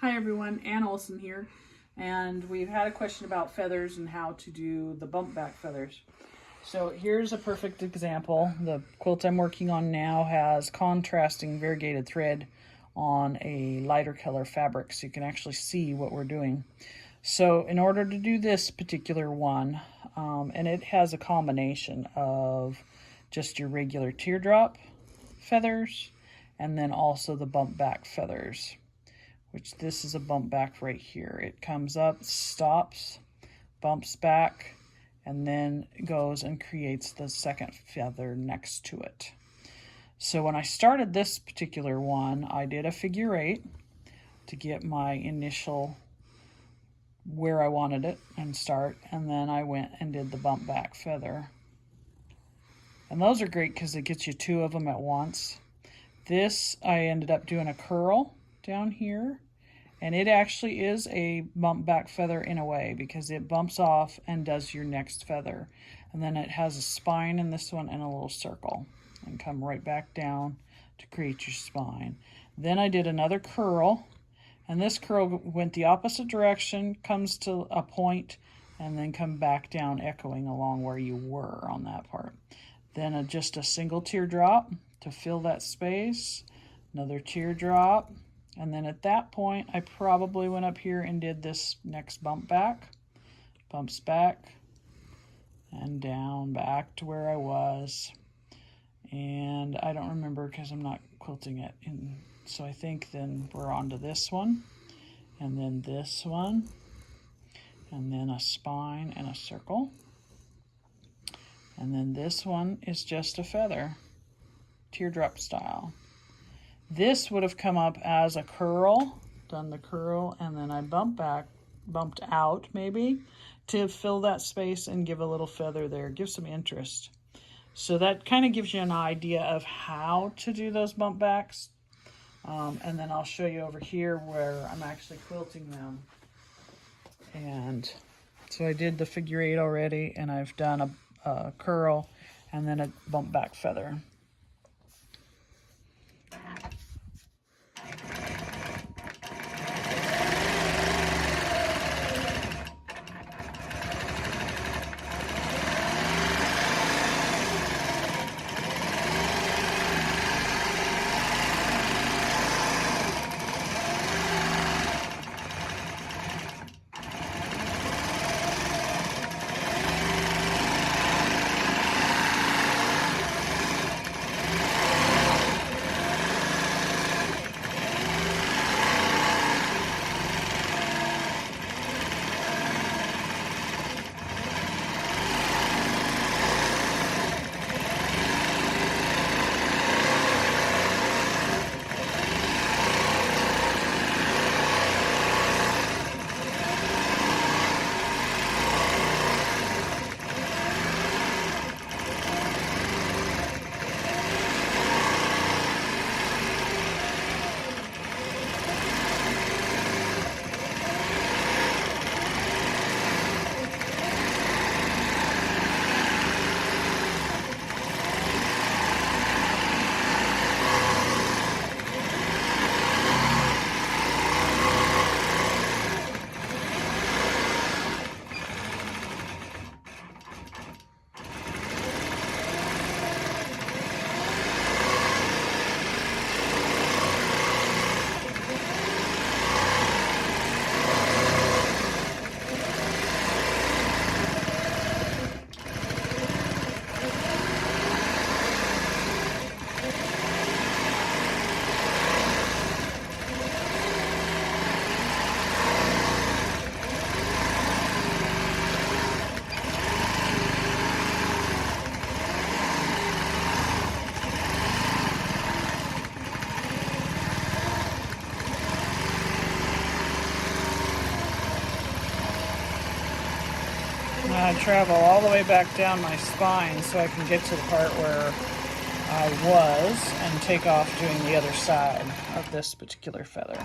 Hi everyone, Ann Olson here, and we've had a question about feathers and how to do the bump back feathers. So here's a perfect example. The quilt I'm working on now has contrasting variegated thread on a lighter color fabric, so you can actually see what we're doing. So in order to do this particular one, and it has a combination of just your regular teardrop feathers and then also the bump back feathers, which this is a bump back right here. It comes up, stops, bumps back, and then goes and creates the second feather next to it. So when I started this particular one, I did a figure 8 to get my initial where I wanted it and start, and then I went and did the bump back feather. And those are great because it gets you 2 of them at once. This, I ended up doing a curl down here, and it actually is a bump back feather in a way because it bumps off and does your next feather. And then it has a spine in this one and a little circle, and come right back down to create your spine. Then I did another curl, and this curl went the opposite direction, comes to a point, and then come back down echoing along where you were on that part. Then just a single teardrop to fill that space, another teardrop, and then at that point I probably went up here and did this next bump back, bumps back, and down back to where I was. And I don't remember because I'm not quilting it, and so I think then we're on to this one, and then this one, and then a spine and a circle, and then this one is just a feather, teardrop style. This would have come up as a curl, done the curl, and then I bumped out maybe to fill that space and give a little feather there, give some interest. So that kind of gives you an idea of how to do those bump backs. And then I'll show you over here where I'm actually quilting them. And so I did the figure 8 already, and I've done a curl and then a bump back feather. I travel all the way back down my spine so I can get to the part where I was and take off doing the other side of this particular feather.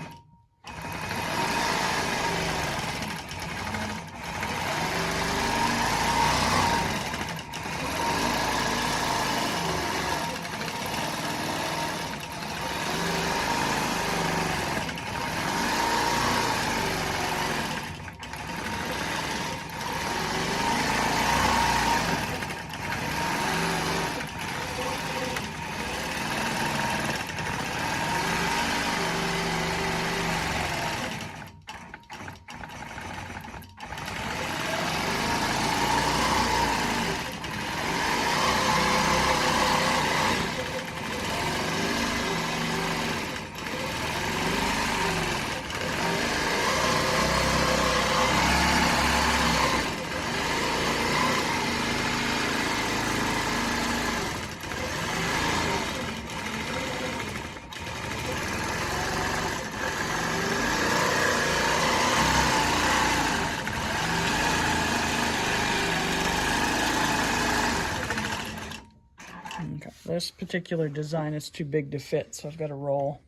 This particular design is too big to fit, so I've got to roll.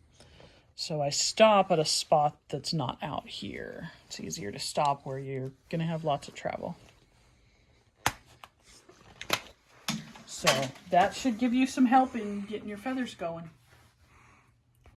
So I stop at a spot that's not out here. It's easier to stop where you're going to have lots of travel. So that should give you some help in getting your feathers going.